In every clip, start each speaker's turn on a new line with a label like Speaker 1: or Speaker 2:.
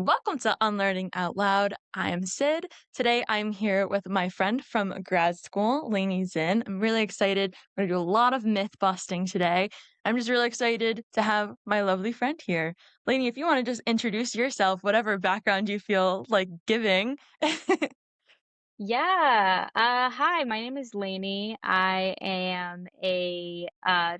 Speaker 1: Welcome to Unlearning Out Loud. I am Syd. Today I'm here with my friend from grad school, Laney Zinn. I'm really excited. We're going to do a lot of myth busting today. I'm just really excited to have my lovely friend here. Laney, if you want to just introduce yourself, whatever background you feel like giving.
Speaker 2: Yeah. Hi, my name is Lainey. I am a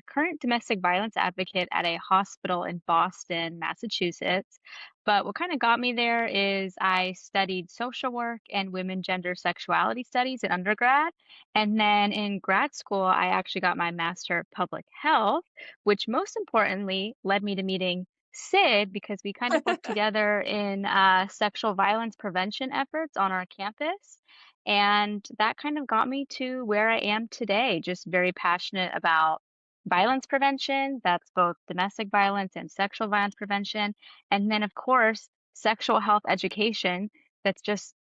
Speaker 2: current domestic violence advocate at a hospital in Boston, Massachusetts. But what kind of got me there is I studied social work and women gender sexuality studies in undergrad. And then in grad school, I actually got my Master of Public Health, which most importantly led me to meeting Syd because we kind of worked together in sexual violence prevention efforts on our campus. And that kind of got me to where I am today, just very passionate about violence prevention. That's both domestic violence and sexual violence prevention. And then, of course, sexual health education. That's just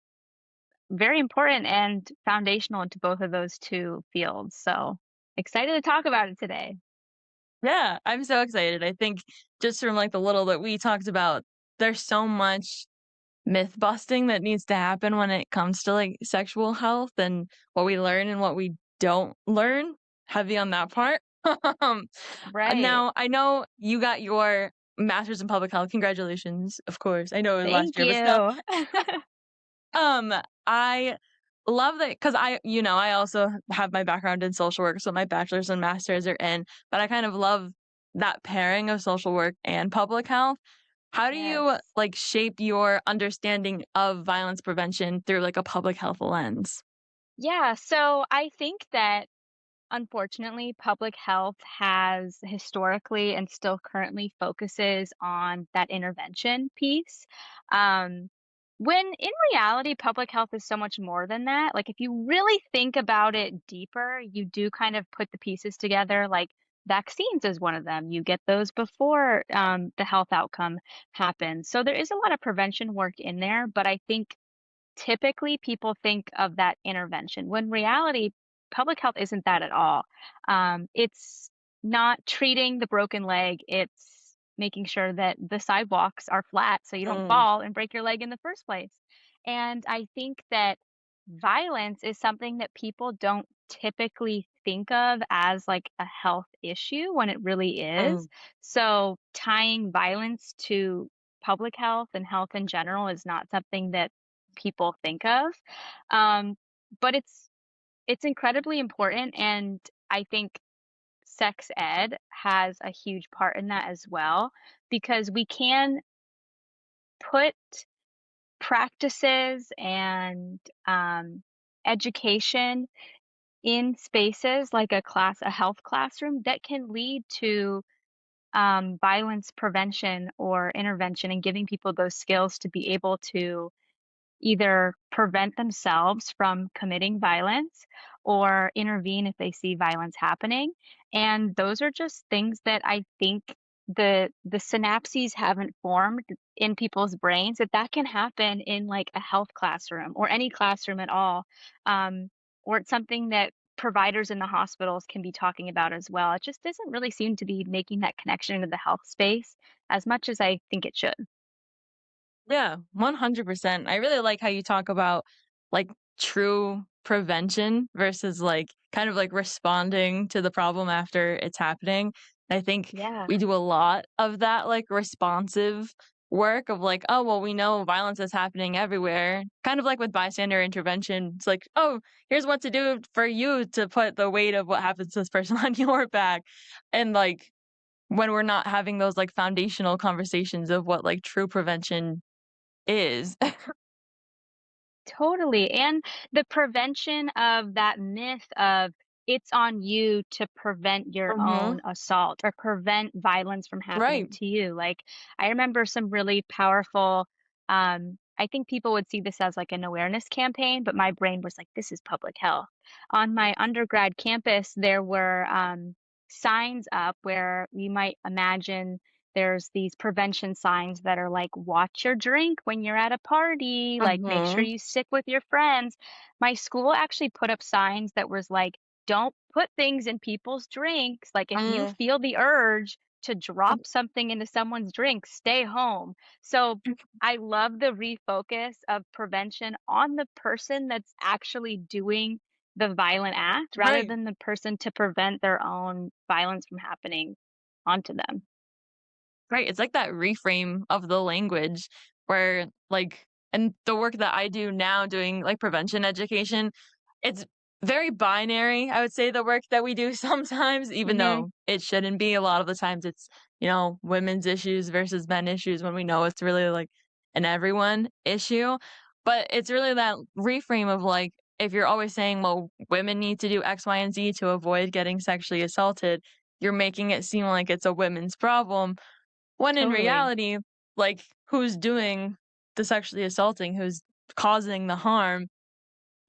Speaker 2: very important and foundational into both of those two fields. So excited to talk about it today.
Speaker 1: Yeah, I'm so excited. I think just from like the little that we talked about, there's so much myth busting that needs to happen when it comes to like sexual health and what we learn and what we don't learn. Heavy on that part. um,
Speaker 2: Right.
Speaker 1: Now I know you got your master's in public health. Congratulations, of course. I know it was last
Speaker 2: Thank
Speaker 1: year, but still.
Speaker 2: you.
Speaker 1: Um, I love that because I also have my background in social work, so my bachelor's and master's are in, but I kind of love that pairing of social work and public health. How do you
Speaker 2: Yes.
Speaker 1: like shape your understanding of violence prevention through like a public health lens?
Speaker 2: Yeah. So I think that unfortunately, public health has historically and still currently focuses on that intervention piece. Um, when in reality, public health is so much more than that. Like, if you really think about it deeper, you do kind of put the pieces together. Like, vaccines is one of them. You get those before the health outcome happens. So, there is a lot of prevention work in there, but I think typically people think of that intervention when reality public health isn't that at all. It's not treating the broken leg, it's making sure that the sidewalks are flat so you don't
Speaker 1: Mm,
Speaker 2: fall and break your leg in the first place. And I think that violence is something that people don't typically think of as like a health issue when it really is.
Speaker 1: mm,
Speaker 2: So tying violence to public health and health in general is not something that people think of. Um, but it's incredibly important, and I think sex ed has a huge part in that as well because we can put practices and education in spaces like a health classroom that can lead to violence prevention or intervention and giving people those skills to be able to either prevent themselves from committing violence or intervene if they see violence happening. And those are just things that I think the synapses haven't formed in people's brains that can happen in like a health classroom or any classroom at all. Um, or it's something that providers in the hospitals can be talking about as well. It just doesn't really seem to be making that connection into the health space as much as I think it should.
Speaker 1: yeah, 100%. I really like how you talk about like true prevention versus like kind of like responding to the problem after it's happening. I think
Speaker 2: Yeah.
Speaker 1: we do a lot of that like responsive work of like, oh, well, we know violence is happening everywhere. Kind of like with bystander intervention. It's like, oh, here's what to do for you to put the weight of what happens to this person on your back. And like when we're not having those like foundational conversations of what like true prevention is.
Speaker 2: Totally, and the prevention of that myth of it's on you to prevent your
Speaker 1: Mhm.
Speaker 2: own assault or prevent violence from happening
Speaker 1: Right.
Speaker 2: to you. Like, I remember some really powerful, I think people would see this as like an awareness campaign, but my brain was like, this is public health. On my undergrad campus, there were signs up where you might imagine there's these prevention signs that are like, watch your drink when you're at a party, like, make sure
Speaker 1: Mhm.
Speaker 2: you stick with your friends. My school actually put up signs that was like, don't put things in people's drinks. Like, if you
Speaker 1: Mm.
Speaker 2: feel the urge to drop something into someone's drink, stay home. So I love the refocus of prevention on the person that's actually doing the violent act rather
Speaker 1: Right.
Speaker 2: than the person to prevent their own violence from happening onto them.
Speaker 1: Right, it's like that reframe of the language where, like and the work that I do now doing, like, prevention education, it's very binary, I would say, the work that we do sometimes, even
Speaker 2: Mhm.
Speaker 1: though it shouldn't be. A lot of the times it's, women's issues versus men issues when we know it's really, like, an everyone issue. But it's really that reframe of, like, if you're always saying, "Well, women need to do X, Y, and Z to avoid getting sexually assaulted," you're making it seem like it's a women's problem, when in
Speaker 2: Totally.
Speaker 1: reality, like, who's doing the sexually assaulting, who's causing the harm,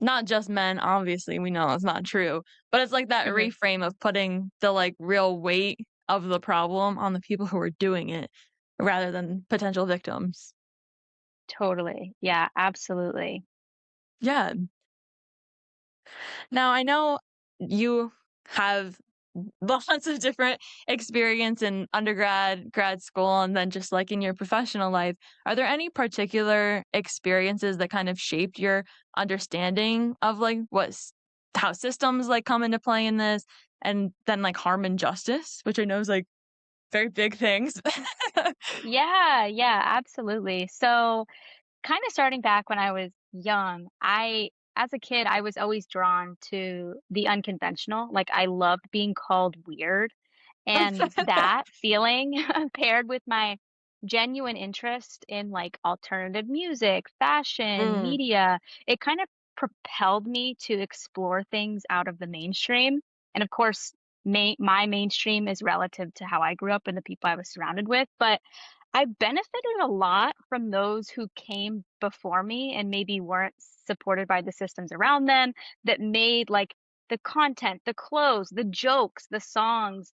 Speaker 1: not just men, obviously, we know it's not true, but it's like that
Speaker 2: Mhm.
Speaker 1: reframe of putting the, like, real weight of the problem on the people who are doing it rather than potential victims.
Speaker 2: Totally. Yeah, absolutely.
Speaker 1: Yeah. Now I know you have lots of different experience in undergrad, grad school, and then just like in your professional life. Are there any particular experiences that kind of shaped your understanding of like how systems like come into play in this and then like harm and justice, which I know is like very big things.
Speaker 2: Yeah, yeah, absolutely. So, kind of starting back when I was young, as a kid, I was always drawn to the unconventional. Like, I loved being called weird. And that feeling paired with my genuine interest in like alternative music, fashion,
Speaker 1: Mm,
Speaker 2: media, it kind of propelled me to explore things out of the mainstream. And of course, my mainstream is relative to how I grew up and the people I was surrounded with. But I benefited a lot from those who came before me and maybe weren't supported by the systems around them that made like the content, the clothes, the jokes, the songs,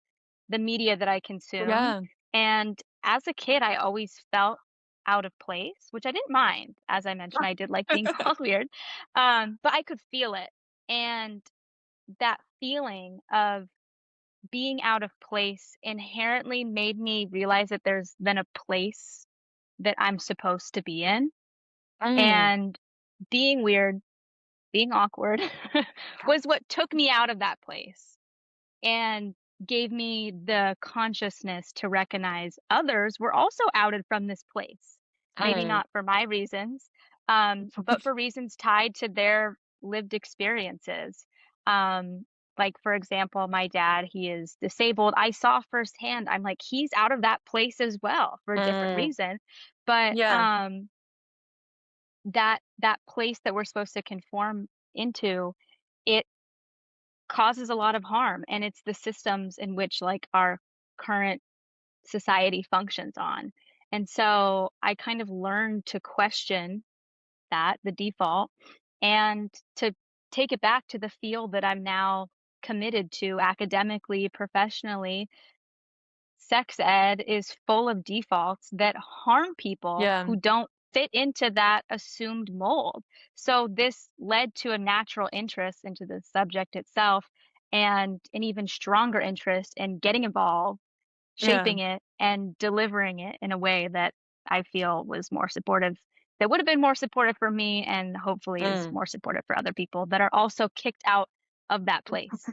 Speaker 2: the media that I consumed,
Speaker 1: yeah.
Speaker 2: and as a kid, I always felt out of place, which I didn't mind. As I mentioned, I did like being called weird, but I could feel it, and that feeling of being out of place inherently made me realize that there's then a place that I'm supposed to be in,
Speaker 1: Mm,
Speaker 2: and being weird, being awkward was what took me out of that place. And gave me the consciousness to recognize others were also outed from this place. Maybe
Speaker 1: mm,
Speaker 2: not for my reasons, but for reasons tied to their lived experiences. Um, like, for example, my dad, he is disabled. I saw firsthand, I'm like, he's out of that place as well for a different
Speaker 1: mm,
Speaker 2: reason. But
Speaker 1: yeah,
Speaker 2: that place that we're supposed to conform into, it causes a lot of harm, and it's the systems in which, like, our current society functions on. And so I kind of learned to question that, the default, and to take it back to the field that I'm now committed to academically, professionally. Sex ed is full of defaults that harm people
Speaker 1: yeah,
Speaker 2: who don't fit into that assumed mold. So this led to a natural interest into the subject itself and an even stronger interest in getting involved,
Speaker 1: yeah,
Speaker 2: shaping it, and delivering it in a way that I feel was more supportive, that would have been more supportive for me and hopefully is
Speaker 1: mm.
Speaker 2: more supportive for other people that are also kicked out of that place.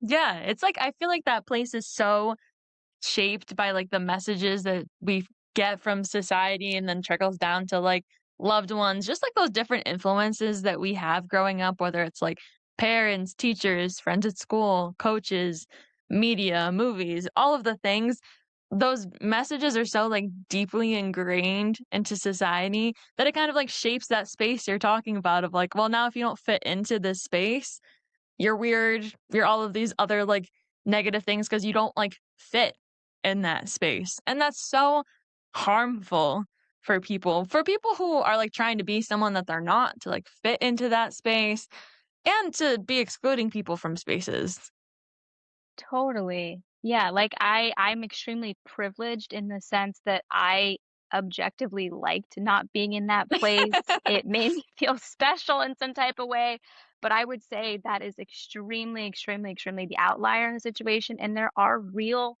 Speaker 1: Yeah, it's like I feel like that place is so shaped by, like, the messages that we get from society and then trickles down to, like, loved ones, just like those different influences that we have growing up, whether it's, like, parents, teachers, friends at school, coaches, media, movies, all of the things. Those messages are so, like, deeply ingrained into society that it kind of, like, shapes that space you're talking about of, like, well, now if you don't fit into this space, you're weird, you're all of these other, like, negative things because you don't, like, fit in that space, and that's so harmful for people who are, like, trying to be someone that they're not, to, like, fit into that space and to be excluding people from spaces.
Speaker 2: Totally. Yeah, like I'm extremely privileged in the sense that I objectively liked not being in that place. It made me feel special in some type of way, but I would say that is extremely, extremely, extremely the outlier in the situation, and there are real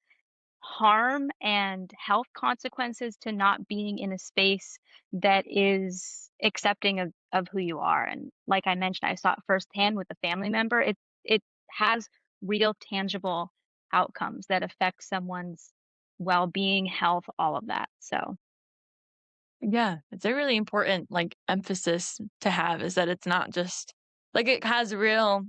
Speaker 2: harm and health consequences to not being in a space that is accepting of who you are. And like I mentioned, I saw it firsthand with a family member. It has real tangible outcomes that affect someone's well-being, health, all of that. So,
Speaker 1: Yeah, it's a really important, like, emphasis to have is that it's not just like, it has real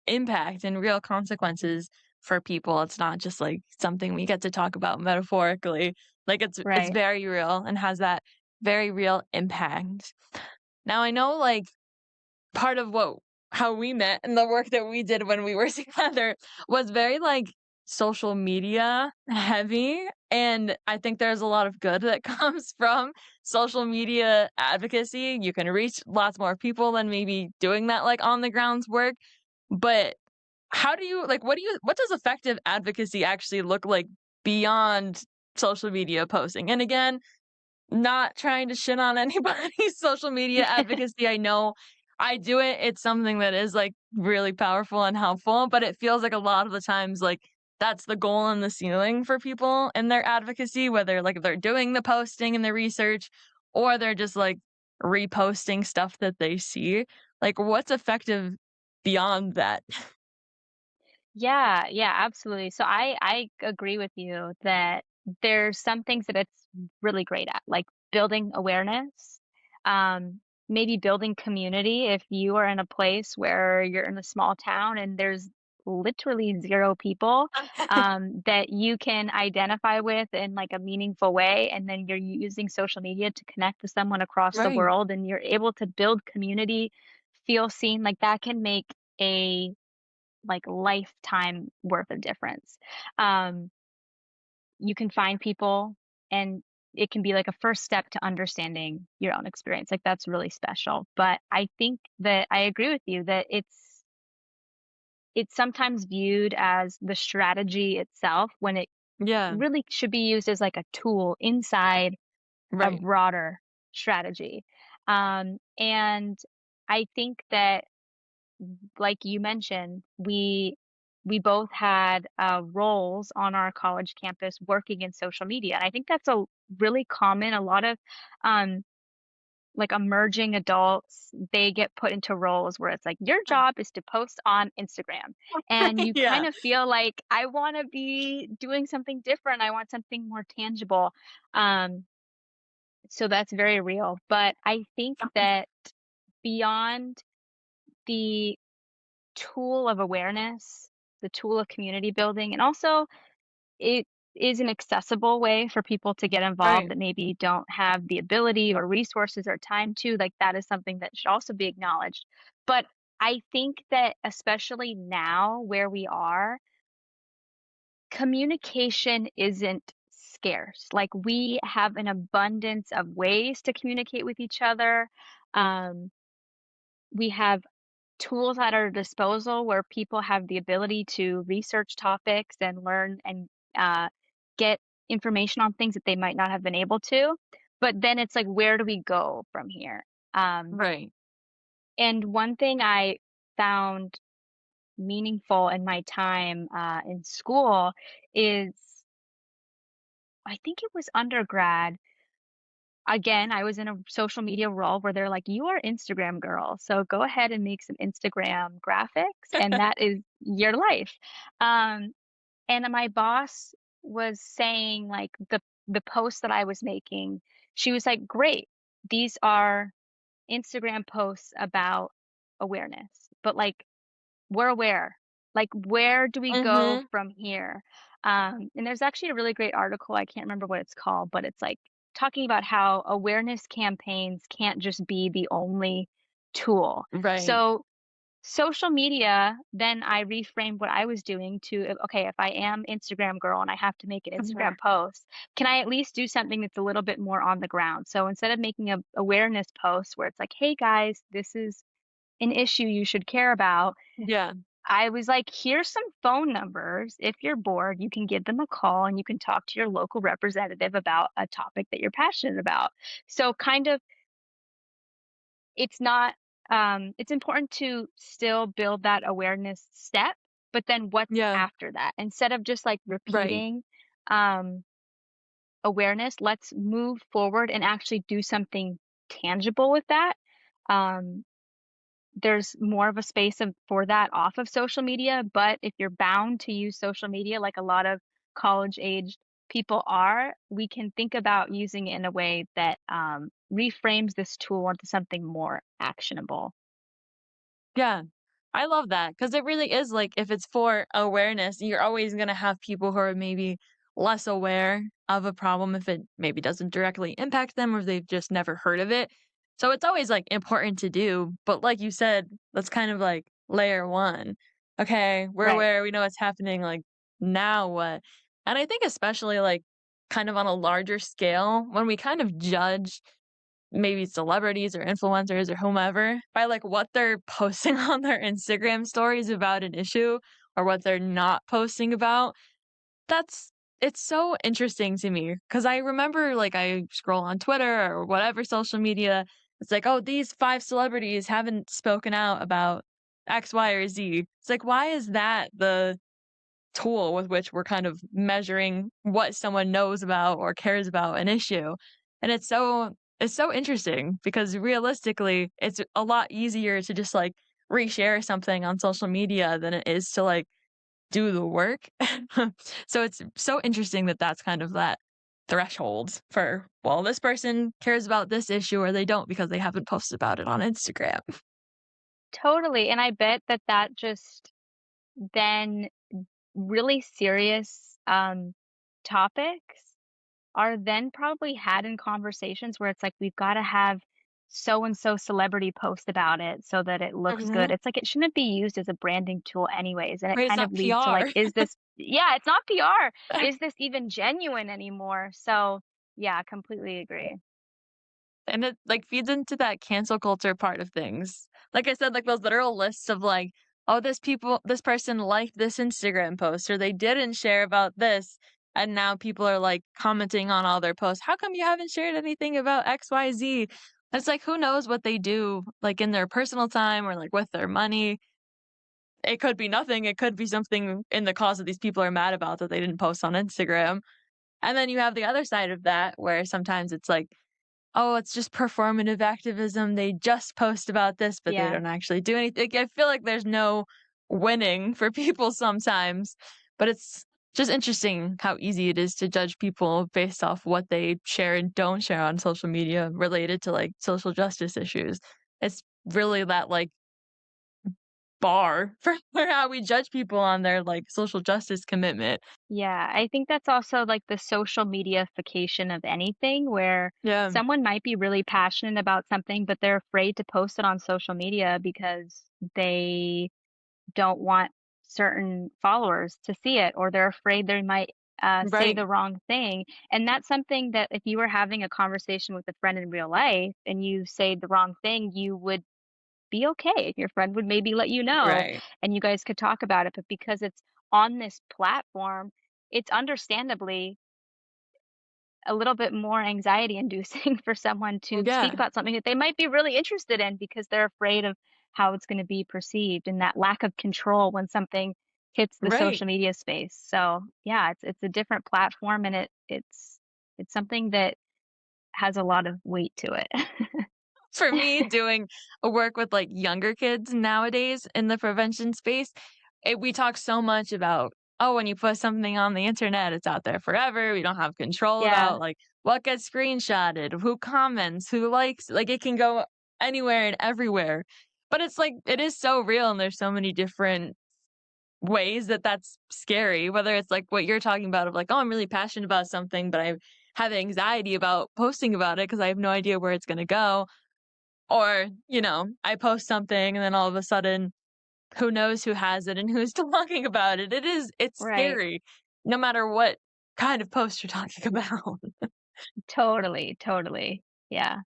Speaker 1: impact and real consequences for people. It's not just, like, something we get to talk about metaphorically. Like, it's
Speaker 2: right.
Speaker 1: very real and has that very real impact. Now I know, like, part of what how we met and the work that we did when we were together was very, like, social media heavy, and I think there's a lot of good that comes from social media advocacy. You can reach lots more people than maybe doing that, like, on the grounds work, but how do you like, what does effective advocacy actually look like beyond social media posting? And again, not trying to shit on anybody's social media advocacy. I know I do it. It's something that is, like, really powerful and helpful, but it feels like a lot of the times, like, that's the goal and the ceiling for people in their advocacy, whether, like, they're doing the posting and the research or they're just, like, reposting stuff that they see. Like, what's effective beyond that?
Speaker 2: Yeah, yeah, absolutely. So I agree with you that there's some things that it's really great at, like building awareness, maybe building community. If you are in a place where you're in a small town and there's literally zero people that you can identify with in like a meaningful way, and then you're using social media to connect with someone across the
Speaker 1: Right,
Speaker 2: world, and you're able to build community, feel seen, like that can make a like lifetime worth of difference. Um, you can find people and it can be like a first step to understanding your own experience. Like that's really special. But I think that I agree with you that it's sometimes viewed as the strategy itself when it
Speaker 1: yeah,
Speaker 2: really should be used as like a tool inside a
Speaker 1: right,
Speaker 2: broader strategy. And I think that like you mentioned, we both had roles on our college campus working in social media, and I think that's a really common. A lot of um, like emerging adults, they get put into roles where it's like your job is to post on Instagram, and you
Speaker 1: yeah,
Speaker 2: kind of feel like I want to be doing something different. I want something more tangible. Um, so that's very real. But I think that beyond the tool of awareness, the tool of community building, and also it is an accessible way for people to get involved
Speaker 1: right,
Speaker 2: that maybe don't have the ability or resources or time to. Like that is something that should also be acknowledged. But I think that especially now where we are, communication isn't scarce. Like we have an abundance of ways to communicate with each other. Um, we have tools at our disposal where people have the ability to research topics and learn and get information on things that they might not have been able to. But then it's like, where do we go from here? Um,
Speaker 1: right.
Speaker 2: and one thing I found meaningful in my time in school is I think it was undergrad. Again, I was in a social media role where they're like, "You are Instagram girl, so go ahead and make some Instagram graphics, and that is your life." Um, and my boss was saying, like, the posts that I was making, she was like, "Great, these are Instagram posts about awareness, but, like, we're aware. Like, where do we go
Speaker 1: Mhm,
Speaker 2: from here?" And there's actually a really great article, I can't remember what it's called, but it's like talking about how awareness campaigns can't just be the only tool.
Speaker 1: right.
Speaker 2: So, social media, then I reframed what I was doing to, okay, if I am Instagram girl and I have to make an Instagram post, can I at least do something that's a little bit more on the ground? So instead of making a awareness post where it's like, hey guys, this is an issue you should care about,
Speaker 1: Yeah,
Speaker 2: I was like, here's some phone numbers. If you're bored, you can give them a call and you can talk to your local representative about a topic that you're passionate about. So kind of it's not it's important to still build that awareness step, but then what's
Speaker 1: yeah,
Speaker 2: after that? Instead of just like
Speaker 1: right.
Speaker 2: repeating um, awareness. Let's move forward and actually do something tangible with that. Um, there's more of a space for that off of social media, but if you're bound to use social media like a lot of college aged people are, we can think about using it in a way that reframes this tool into something more actionable.
Speaker 1: Yeah. I love that because it really is like if it's for awareness, you're always going to have people who are maybe less aware of a problem if it maybe doesn't directly impact them or they've just never heard of it. So it's always like important to do. But like you said, that's kind of like layer one. Okay, we're
Speaker 2: Right.
Speaker 1: aware, we know what's happening. Like, now what? And I think, especially like kind of on a larger scale, when we kind of judge maybe celebrities or influencers or whomever by like what they're posting on their Instagram stories about an issue or what they're not posting about. That's it's so interesting to me because I remember like I scroll on Twitter or whatever social media. It's like, oh, these five celebrities haven't spoken out about X, Y, or Z. It's like, why is that the tool with which we're kind of measuring what someone knows about or cares about an issue. And it's so interesting because realistically, it's a lot easier to just like reshare something on social media than it is to like do the work. So it's so interesting that that's kind of that threshold for, well, this person cares about this issue or they don't because they haven't posted about it on Instagram.
Speaker 2: Totally. And I bet that that just then really serious topics are then probably had in conversations where it's like we've got to have so and so celebrity post about it so that it looks good.
Speaker 1: Mhm.
Speaker 2: It's like it shouldn't be used as a branding tool anyways. And it
Speaker 1: Right, it's
Speaker 2: kind of
Speaker 1: not
Speaker 2: leads to like,
Speaker 1: PR.
Speaker 2: is this, yeah, it's not PR. Is this even genuine anymore? So yeah, completely agree.
Speaker 1: And it, like, feeds into that cancel culture part of things. Like I said, like, those literal lists of, like, "Oh, this person liked this Instagram post," or "They didn't share about this," and now people are, like, commenting on all their posts, "How come you haven't shared anything about XYZ?" It's like, who knows what they do, like, in their personal time or, like, with their money. It could be nothing, it could be something in the cause that these people are mad about that they didn't post on Instagram. And then you have the other side of that where sometimes it's like, oh, it's just performative activism. They just post about this, but they
Speaker 2: Yeah.
Speaker 1: don't actually do anything. Like, I feel like there's no winning for people sometimes, but it's just interesting how easy it is to judge people based off what they share and don't share on social media related to like social justice issues. It's really that like bar for how we judge people on their like social justice commitment.
Speaker 2: Yeah, I think that's also like the social mediaification of anything where
Speaker 1: Yeah,
Speaker 2: someone might be really passionate about something, but they're afraid to post it on social media because they don't want certain followers to see it, or they're afraid they might say
Speaker 1: right,
Speaker 2: the wrong thing. And that's something that if you were having a conversation with a friend in real life and you say the wrong thing, you would be okay. Your friend would maybe let you know
Speaker 1: right,
Speaker 2: and you guys could talk about it. But because it's on this platform, it's understandably a little bit more anxiety inducing for someone to speak
Speaker 1: yeah,
Speaker 2: about something that they might be really interested in because they're afraid of how it's going to be perceived and that lack of control when something hits the
Speaker 1: right.
Speaker 2: social media space. So yeah, it's a different platform and it's something that has a lot of weight to it.
Speaker 1: For me, doing a work with, like, younger kids nowadays in the prevention space, we talk so much about, "Oh, when you put something on the internet, it's out there forever, we don't have control
Speaker 2: Yeah,
Speaker 1: about, like, what gets screenshotted, who comments, who likes" like, it can go anywhere and everywhere. But it's like, it is so real, and there's so many different ways that that's scary, whether it's like what you're talking about of like, "Oh, I'm really passionate about something, but I have anxiety about posting about it because I have no idea where it's gonna go." Or, I post something and then all of a sudden, who knows who has it and who's talking about it. It's
Speaker 2: right.
Speaker 1: scary no matter what kind of post you're talking about.
Speaker 2: Totally, totally. Yeah.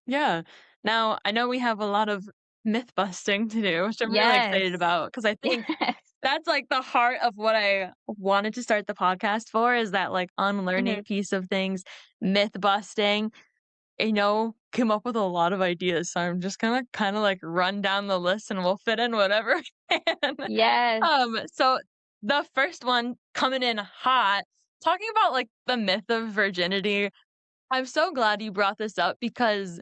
Speaker 1: Yeah. Now, I know we have a lot of myth busting to do, which I'm really excited
Speaker 2: Yes.
Speaker 1: about because I think
Speaker 2: Yes.
Speaker 1: that's like the heart of what I wanted to start the podcast for is that like
Speaker 2: Mhm.
Speaker 1: unlearning piece of things, myth busting. Came up with a lot of ideas, so I'm just gonna kinda, like, run down the list and we'll fit in whatever we can.
Speaker 2: Yes.
Speaker 1: So the first one coming in hot talking about, like, the myth of virginity, I'm so glad you brought this up because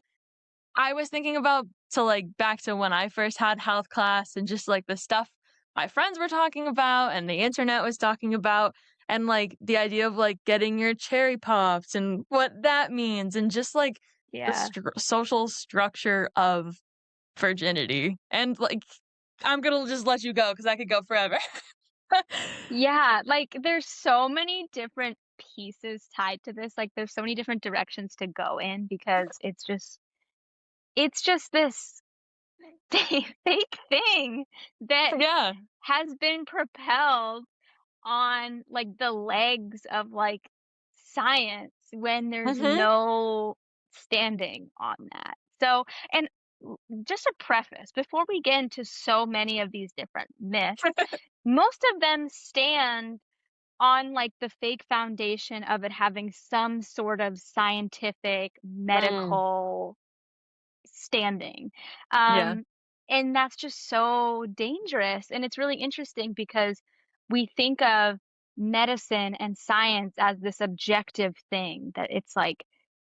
Speaker 1: I was thinking about like, back to when I first had health class and just, like, the stuff my friends were talking about and the internet was talking about, and, like, the idea of, like, getting your cherry popped and what that means, and just, like, the
Speaker 2: Yeah.
Speaker 1: social structure of virginity, and, like, I'm gonna just let you go because I could go forever.
Speaker 2: Yeah, like, there's so many different pieces tied to this, like, there's so many different directions to go in because it's just this fake thing that
Speaker 1: Yeah.
Speaker 2: has been propelled on, like, the legs of, like, science when there's
Speaker 1: Mhm.
Speaker 2: no standing on that. So and just a preface, before we get into so many of these different myths, most of them stand on, like, the fake foundation of it having some sort of scientific,
Speaker 1: Mm.
Speaker 2: medical standing.
Speaker 1: Yeah.
Speaker 2: Um, and that's just so dangerous. And it's really interesting because we think of medicine and science as this objective thing that it's like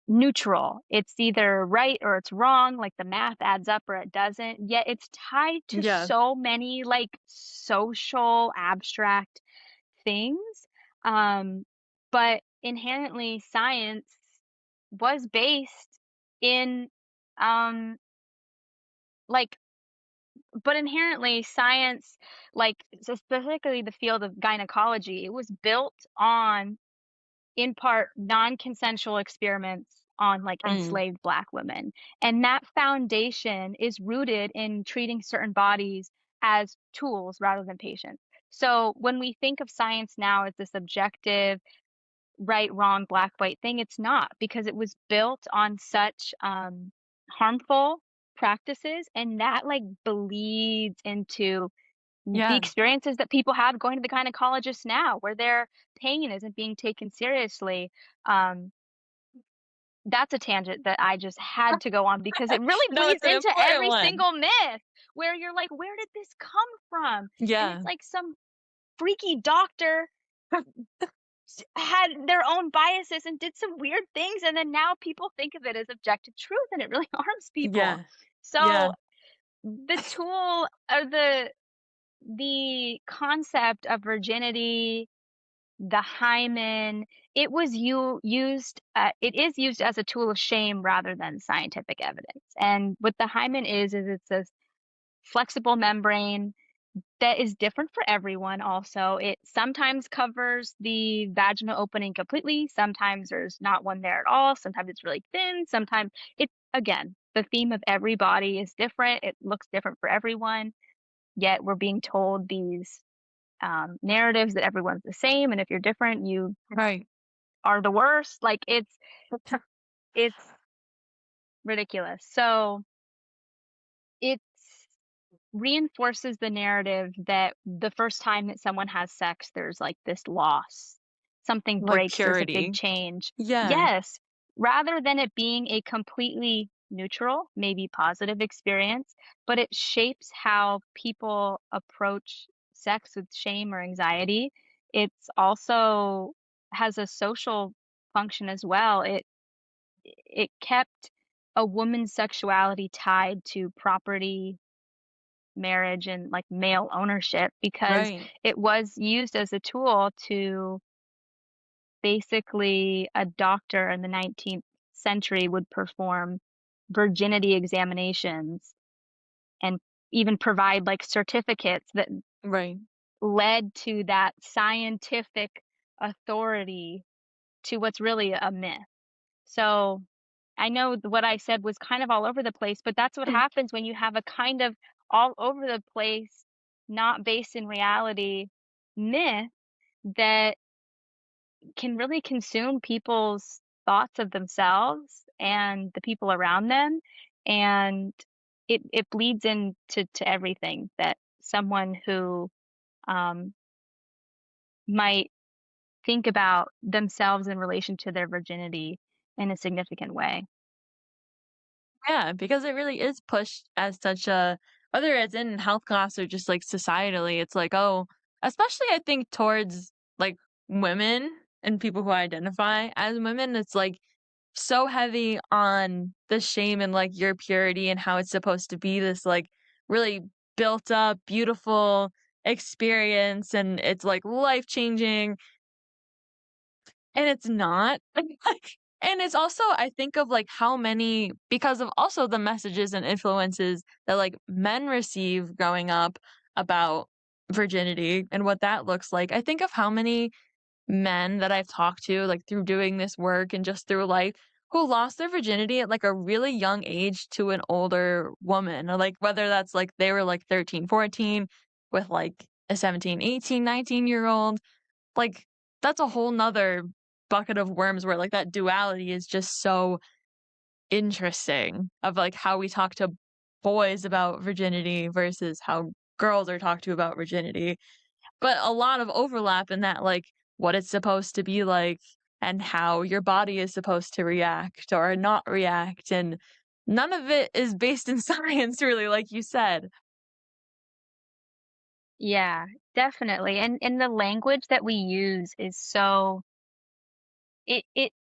Speaker 2: neutral. It's either right or it's wrong, like the math adds up or it doesn't. Yet it's tied to
Speaker 1: Yeah.
Speaker 2: so many like social abstract things. Um, but inherently science was based in um like but inherently science, like so specifically the field of gynecology, it was built on in part non-consensual experiments on like
Speaker 1: Mm.
Speaker 2: enslaved black women. And that foundation is rooted in treating certain bodies as tools rather than patients. So when we think of science now as this objective right, wrong, black, white thing. It's not because it was built on such harmful practices and that like bleeds into the
Speaker 1: Yeah.
Speaker 2: experiences that people have going to the gynecologist now where their pain isn't being taken seriously. Um, that's a tangent that I just had to go on because it really
Speaker 1: No,
Speaker 2: bleeds
Speaker 1: it's an
Speaker 2: into
Speaker 1: important
Speaker 2: every
Speaker 1: one.
Speaker 2: single myth where you're like, where did this come from? And it's
Speaker 1: Yeah.
Speaker 2: like some freaky doctor had their own biases and did some weird things, and then now people think of it as objective truth, and it really harms people.
Speaker 1: Yeah. Yeah.
Speaker 2: So the tool or the concept of virginity, the hymen, it is used as a tool of shame rather than scientific evidence. And what the hymen is it's a flexible membrane that is different for everyone also. It sometimes covers the vaginal opening completely, sometimes there's not one there at all, sometimes it's really thin, sometimes it again, the theme of every body is different, it looks different for everyone, yet we're being told these, narratives that everyone's the same, and if you're different, you
Speaker 1: Right.
Speaker 2: are the worst, like, it's ridiculous. So, it's reinforces the narrative that the first time that someone has sex, there's like this loss. Something
Speaker 1: Like
Speaker 2: breaks, there's a big
Speaker 1: purity.
Speaker 2: change.
Speaker 1: Yeah.
Speaker 2: Yes, rather than it being a completely neutral, maybe positive experience, but it shapes how people approach sex with shame or anxiety. It's also has a social function as well. It kept a woman's sexuality tied to property, marriage, and like male ownership because
Speaker 1: Right.
Speaker 2: it was used as a tool to basically a doctor in the 19th century would perform virginity examinations and even provide like certificates that
Speaker 1: Right.
Speaker 2: led to that scientific authority to what's really a myth. So I know what I said was kind of all over the place, but that's what happens when you have a kind of all over the place, not based in reality myth that can really consume people's thoughts of themselves and the people around them. And it bleeds into everything that someone who um, might think about themselves in relation to their virginity in a significant way.
Speaker 1: Yeah, because it really is pushed as such a whether it's in health class or just, like, societally, it's like, oh especially I think towards, like, women and people who identify as women, it's like so heavy on the shame and like your purity and how it's supposed to be this like really built up, beautiful experience and it's like life changing and it's not. And it's also I think of, like, how many because of also the messages and influences that, like, men receive growing up about virginity and what that looks like. I think of how many men that I've talked to, like, through doing this work and just through life, who lost their virginity at, like, a really young age to an older woman, or, like, whether that's, like, they were, like, 13, 14 with, like, a 17, 18, 19-year-old. Like, that's a whole 'nother bucket of worms where, like, that duality is just so interesting of, like, how we talk to boys about virginity versus how girls are talked to about virginity, but a lot of overlap in that, like, what it's supposed to be like and how your body is supposed to react or not react, and none of it is based in science really, like you said.
Speaker 2: Yeah, definitely. And the language that we use is so it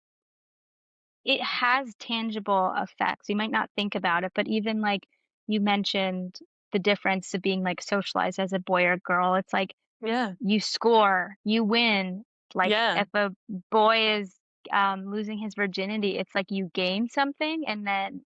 Speaker 2: it has tangible effects. You might not think about it, but even like you mentioned the difference of being like socialized as a boy or girl. It's like
Speaker 1: Yeah.
Speaker 2: you score, you win. Like
Speaker 1: Yeah.
Speaker 2: if a boy is losing his virginity, it's like you gain something, and then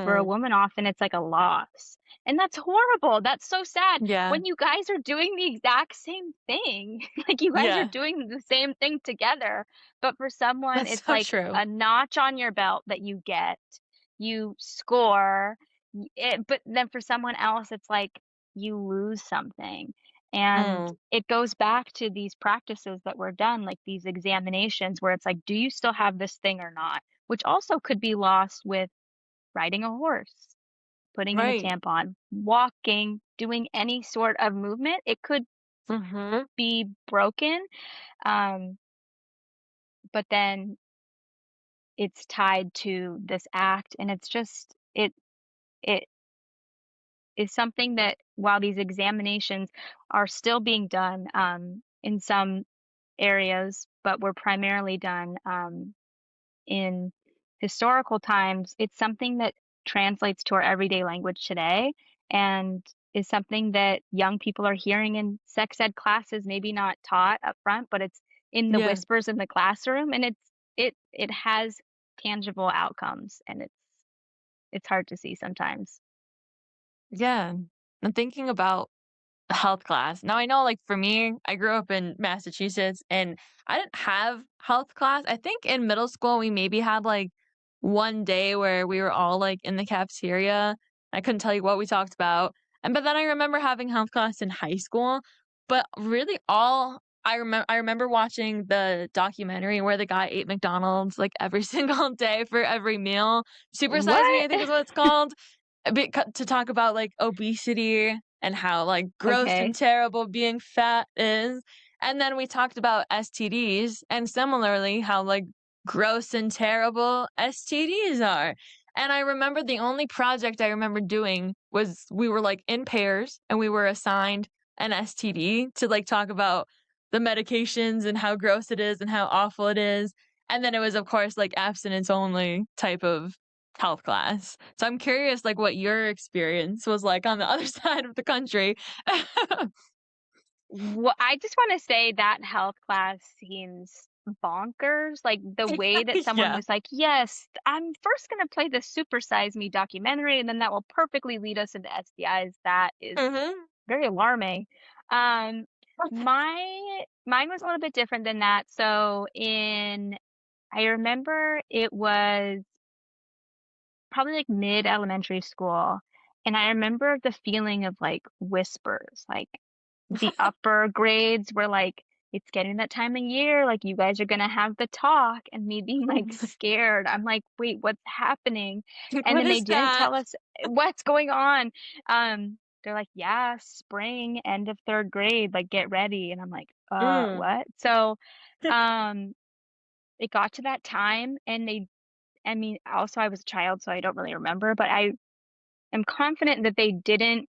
Speaker 2: for a
Speaker 1: Mm.
Speaker 2: woman, often it's like a loss. And that's horrible. That's so sad
Speaker 1: Yeah.
Speaker 2: when you guys are doing the exact same thing. Like you guys are
Speaker 1: Yeah.
Speaker 2: doing the same thing together. But for someone,
Speaker 1: That's
Speaker 2: it's
Speaker 1: so
Speaker 2: like
Speaker 1: true.
Speaker 2: a notch on your belt that you get. You score. But then for someone else, it's like you lose something. And
Speaker 1: Mm.
Speaker 2: it goes back to these practices that were done, like these examinations where it's like, do you still have this thing or not? Which also could be lost with riding a horse, putting in a
Speaker 1: Right.
Speaker 2: tampon, walking, doing any sort of movement. It could
Speaker 1: Mhm.
Speaker 2: be broken, um, but then it's tied to this act, and it's just it is something that while these examinations are still being done in some areas, but were primarily done in historical times, it's something that translates to our everyday language today and is something that young people are hearing in sex ed classes, maybe not taught up front, but it's in the
Speaker 1: Yeah.
Speaker 2: whispers in the classroom, and it has tangible outcomes, and it's hard to see sometimes.
Speaker 1: Yeah. I'm thinking about health class. Now I know like for me, I grew up in Massachusetts and I didn't have health class. I think in middle school we maybe had like one day where we were all like in the cafeteria. I couldn't tell you what we talked about. And but then I remember having health class in high school, but really all I remember watching the documentary where the guy ate McDonald's like every single day for every meal. Super Size Me,
Speaker 2: What?
Speaker 1: I think is what it's called. A bit to talk about, like, obesity and how, like, gross and
Speaker 2: Okay.
Speaker 1: terrible being fat is, and then we talked about STDs and similarly how, like, gross and terrible STDs are, and I remember the only project I remember doing was we were, like, in pairs and we were assigned an STD to, like, talk about the medications and how gross it is and how awful it is, and then it was, of course, like, abstinence only type of health class. So I'm curious, like, what your experience was like on the other side of the country.
Speaker 2: I just wanna say that health class seems bonkers, like, the way that someone
Speaker 1: Yeah.
Speaker 2: was like, "Yes, I'm first gonna play the Super Size Me documentary, and then that will perfectly lead us into STIs." That is
Speaker 1: Mhm.
Speaker 2: very alarming. Um, mine was a little bit different than that. So in I remember it was probably, like, mid-elementary school, and I remember the feeling of, like, whispers, like, the upper grades were like, "It's getting that time of year, like, you guys are gonna have the talk," and me being, like, scared. I'm like, "Wait, what's happening?"
Speaker 1: Like,
Speaker 2: And
Speaker 1: what
Speaker 2: then they
Speaker 1: is
Speaker 2: didn't
Speaker 1: that?
Speaker 2: tell us what's going on. They're like, "Yeah, spring, end of 3rd grade, like, get ready," and I'm like,
Speaker 1: Mm.
Speaker 2: what?" So, um, it got to that time, and I mean, also, I was a child, so I don't really remember, but I am confident that they didn't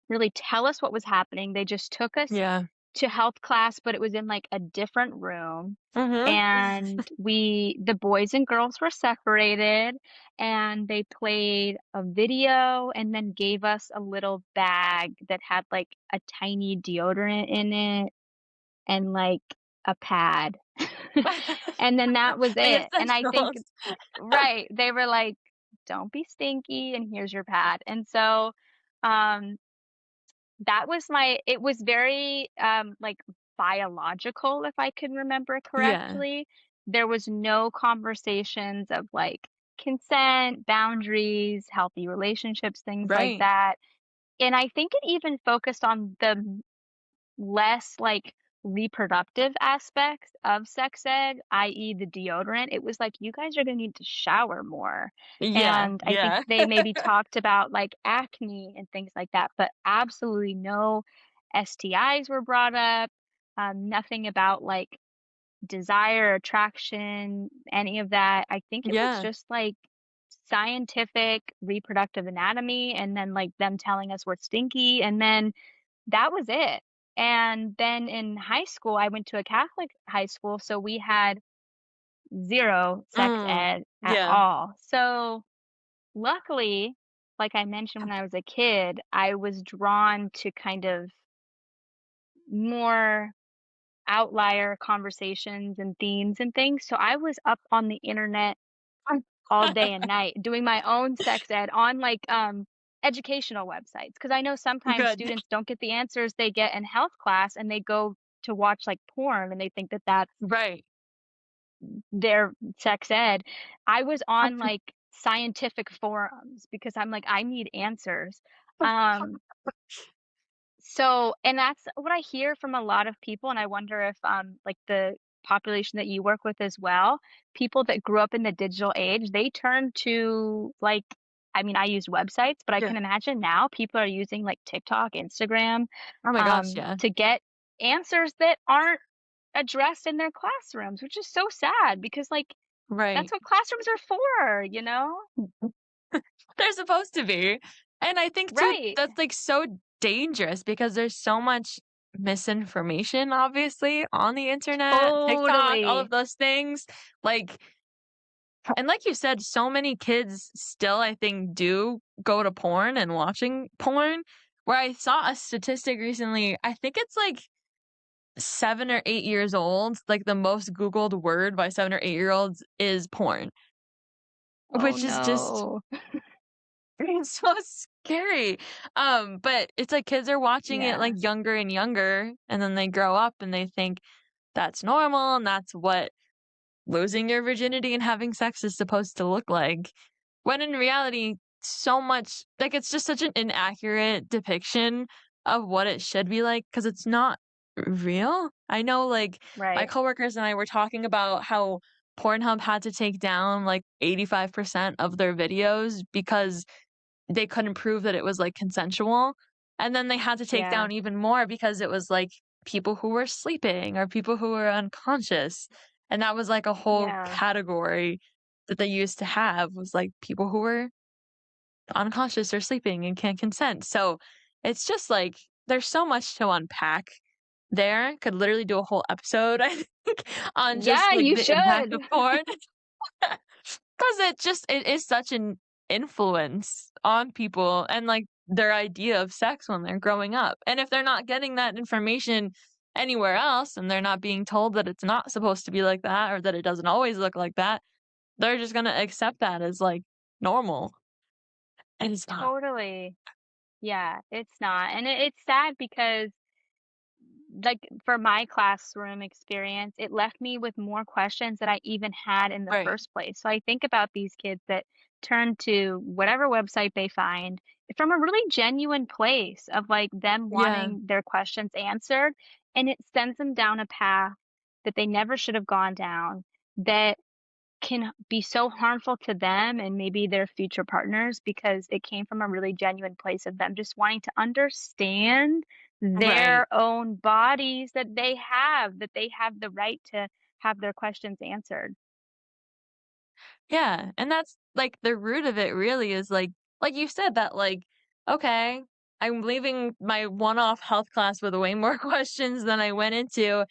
Speaker 2: really tell us what was happening. They just took us
Speaker 1: Yeah.
Speaker 2: to health class, but it was in, like, a different room,
Speaker 1: Mhm.
Speaker 2: and the boys and girls were separated, and they played a video and then gave us a little bag that had, like, a tiny deodorant in it and, like, a pad. And then that was
Speaker 1: The
Speaker 2: it, and I think
Speaker 1: essentials.
Speaker 2: right, they were like, "Don't be stinky, and here's your pad." And so, um, that was my it was very, like, biological, if I can remember
Speaker 1: Yeah,
Speaker 2: correctly. There was no conversations of, like, consent, boundaries, healthy relationships, things like
Speaker 1: right.
Speaker 2: that, and I think it even focused on the less, like, reproductive aspects of sex ed, i.e. the deodorant. It was like, "You guys are gonna need to shower more."
Speaker 1: Yeah,
Speaker 2: And I think
Speaker 1: yeah.
Speaker 2: they maybe talked about, like, acne and things like that, but absolutely no STIs were brought up, nothing about, like, desire, attraction, any of that. I think it was
Speaker 1: Yeah,
Speaker 2: just, like, scientific reproductive anatomy and then, like, them telling us we're stinky, and then that was it. And then in high school, I went to a Catholic high school, so we had 0 sex ed at
Speaker 1: yeah,
Speaker 2: all. So, luckily, like I mentioned when I was a kid, I was drawn to kind of more outlier conversations and themes and things, so I was up on the internet all day and night doing my own sex ed on, like, educational websites. Because I know sometimes
Speaker 1: good.
Speaker 2: students don't get the answers they get in health class, and they go to watch, like, porn, and they think that that's
Speaker 1: Right.
Speaker 2: their sex ed. I was on, like, scientific forums because I'm like, "I need answers." Um so and that's what I hear from a lot of people, and I wonder if, like, the population that you work with as well, people that grew up in the digital age, they turn to, like I mean, I use websites, but I
Speaker 1: Yeah.
Speaker 2: can imagine now people are using, like, TikTok, Instagram,
Speaker 1: Oh my gosh, yeah.
Speaker 2: to get answers that aren't addressed in their classrooms, which is so sad because, like, that's
Speaker 1: Right.
Speaker 2: what classrooms are for, you know?
Speaker 1: They're supposed to be. And I think too,
Speaker 2: Right.
Speaker 1: that's, like, so dangerous because there's so much misinformation, obviously, on the internet, TikTok, all of
Speaker 2: Totally.
Speaker 1: those things. Like and like you said, so many kids still, I think, do go to porn and watching porn, where I saw a statistic recently, I think it's, like, 7 or 8 years old, like, the most Googled word by 7 or 8-year-olds is porn,
Speaker 2: Oh,
Speaker 1: which is just
Speaker 2: no.
Speaker 1: it's so scary. But it's like kids are watching it, like,
Speaker 2: Yeah.
Speaker 1: younger and younger, and then they grow up and they think that's normal and that's what losing your virginity and having sex is supposed to look like. When in reality, so much like, it's just such an inaccurate depiction of what it should be like because it's not real. I know, like, my
Speaker 2: Right.
Speaker 1: coworkers and I were talking about how Pornhub had to take down, like, 85% of their videos because they couldn't prove that it was, like, consensual, and then they had to take
Speaker 2: Yeah.
Speaker 1: down even more because it was, like, people who were sleeping or people who were unconscious, and that was, like, a whole
Speaker 2: Yeah.
Speaker 1: category that they used to have was, like, people who were unconscious or sleeping and can't consent, so it's just, like, there's so much to unpack there, could literally do a whole episode, I think, on just,
Speaker 2: Yeah,
Speaker 1: like,
Speaker 2: you
Speaker 1: the impact
Speaker 2: should.
Speaker 1: of porn. 'Cause it is such an influence on people and, like, their idea of sex when they're growing up, and if they're not getting that information anywhere else and they're not being told that it's not supposed to be like that or that it doesn't always look like that, they're just gonna accept that as, like, normal, and it's not.
Speaker 2: Totally. Yeah, it's not, and it's sad because, like, for my classroom experience, it left me with more questions that I even had in the
Speaker 1: Right.
Speaker 2: first place. So I think about these kids that turn to whatever website they find from a really genuine place of, like, them
Speaker 1: Yeah.
Speaker 2: wanting their questions answered, and it sends them down a path that they never should have gone down, that can be so harmful to them and maybe their future partners because it came from a really genuine place of them just wanting to understand
Speaker 1: Right.
Speaker 2: their own bodies, that they have the right to have their questions answered.
Speaker 1: Yeah, and that's, like, the root of it really is, like you said, that, like, okay. I'm leaving my one-off health class with way more questions than I went into,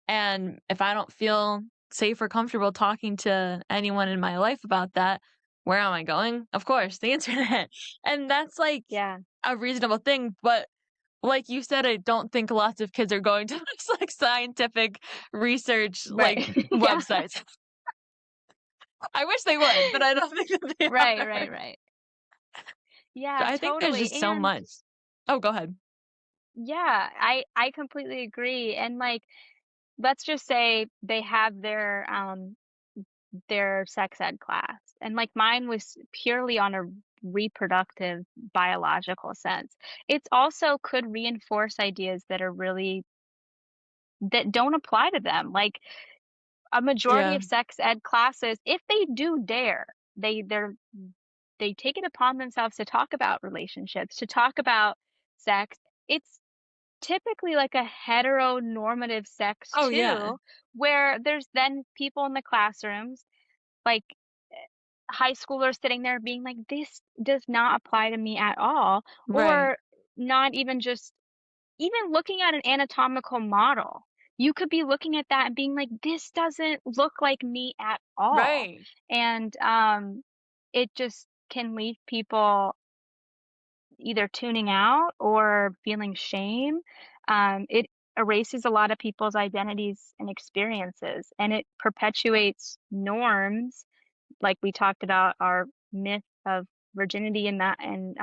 Speaker 1: and if I don't feel safe or comfortable talking to anyone in my life about that, where am I going? Of course, the internet. And that's like
Speaker 2: Yeah.
Speaker 1: a reasonable thing, but like you said, I don't think lots of kids are going to those like scientific research
Speaker 2: Right.
Speaker 1: like
Speaker 2: Yeah.
Speaker 1: websites. I wish they would, but I don't think that they
Speaker 2: Right,
Speaker 1: are.
Speaker 2: right, right. Yeah,
Speaker 1: I think there's
Speaker 2: totally.
Speaker 1: just so
Speaker 2: And
Speaker 1: much. Oh, go ahead.
Speaker 2: yeah, I completely agree. And like, let's just say they have their sex ed class, and like mine was purely on a reproductive biological sense. It's also could reinforce ideas that are really that don't apply to them. Like a majority
Speaker 1: Yeah.
Speaker 2: of sex ed classes, if they do dare, they take it upon themselves to talk about relationships, to talk about sex. It's typically like a heteronormative sex
Speaker 1: Oh, yeah.
Speaker 2: too, where there's then people in the classrooms, like high schoolers sitting there being like, "This does not apply to me at all,"
Speaker 1: Right.
Speaker 2: or not even just even looking at an anatomical model. You could be looking at that and being like, "This doesn't look like me at all."
Speaker 1: Right.
Speaker 2: And, it just can leave people either tuning out or feeling shame. It erases a lot of people's identities and experiences, and it perpetuates norms, like we talked about our myth of virginity and that and